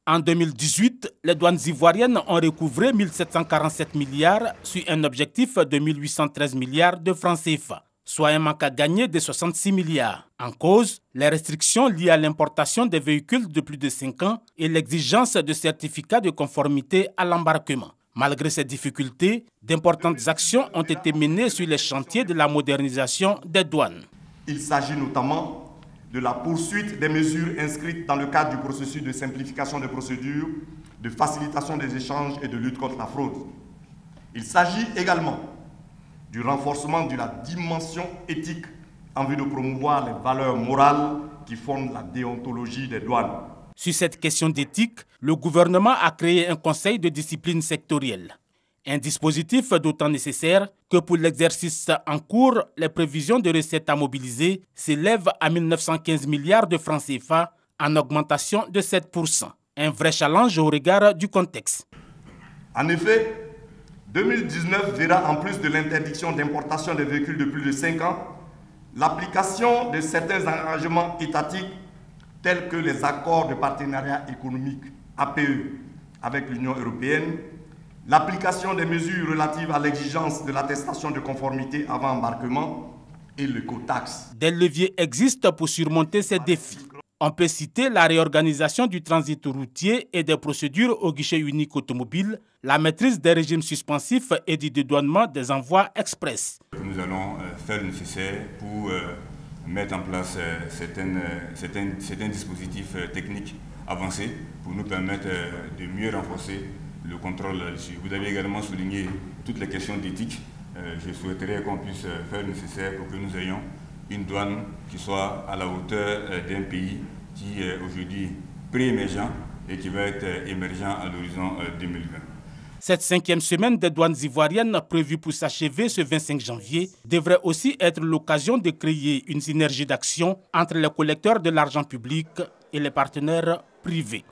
En 2018, les douanes ivoiriennes ont recouvré 1747 milliards sur un objectif de 1813 milliards de francs CFA, soit un manque à gagner de 66 milliards. En cause, les restrictions liées à l'importation des véhicules de plus de 5 ans et l'exigence de certificats de conformité à l'embarquement. Malgré ces difficultés, d'importantes actions ont été menées sur les chantiers de la modernisation des douanes. Il s'agit notamment de la poursuite des mesures inscrites dans le cadre du processus de simplification des procédures, de facilitation des échanges et de lutte contre la fraude. Il s'agit également du renforcement de la dimension éthique en vue de promouvoir les valeurs morales qui fondent la déontologie des douanes. Sur cette question d'éthique, le gouvernement a créé un conseil de discipline sectorielle. Un dispositif d'autant nécessaire que pour l'exercice en cours, les prévisions de recettes à mobiliser s'élèvent à 1915 milliards de francs CFA, en augmentation de 7%. Un vrai challenge au regard du contexte. En effet, 2019 verra en plus de l'interdiction d'importation des véhicules de plus de 5 ans, l'application de certains engagements étatiques tels que les accords de partenariat économique APE avec l'Union européenne, l'application des mesures relatives à l'exigence de l'attestation de conformité avant embarquement et l'écotaxe. Des leviers existent pour surmonter ces défis. On peut citer la réorganisation du transit routier et des procédures au guichet unique automobile, la maîtrise des régimes suspensifs et du dédouanement des envois express. Nous allons faire le nécessaire pour mettre en place certains dispositifs techniques avancés pour nous permettre de mieux renforcer le contrôle là-dessus. Vous avez également souligné toutes les questions d'éthique. Je souhaiterais qu'on puisse faire le nécessaire pour que nous ayons une douane qui soit à la hauteur d'un pays qui est aujourd'hui pré-émergent et qui va être émergent à l'horizon 2020. Cette 5e semaine des douanes ivoiriennes prévue pour s'achever ce 25 janvier devrait aussi être l'occasion de créer une synergie d'action entre les collecteurs de l'argent public et les partenaires privés.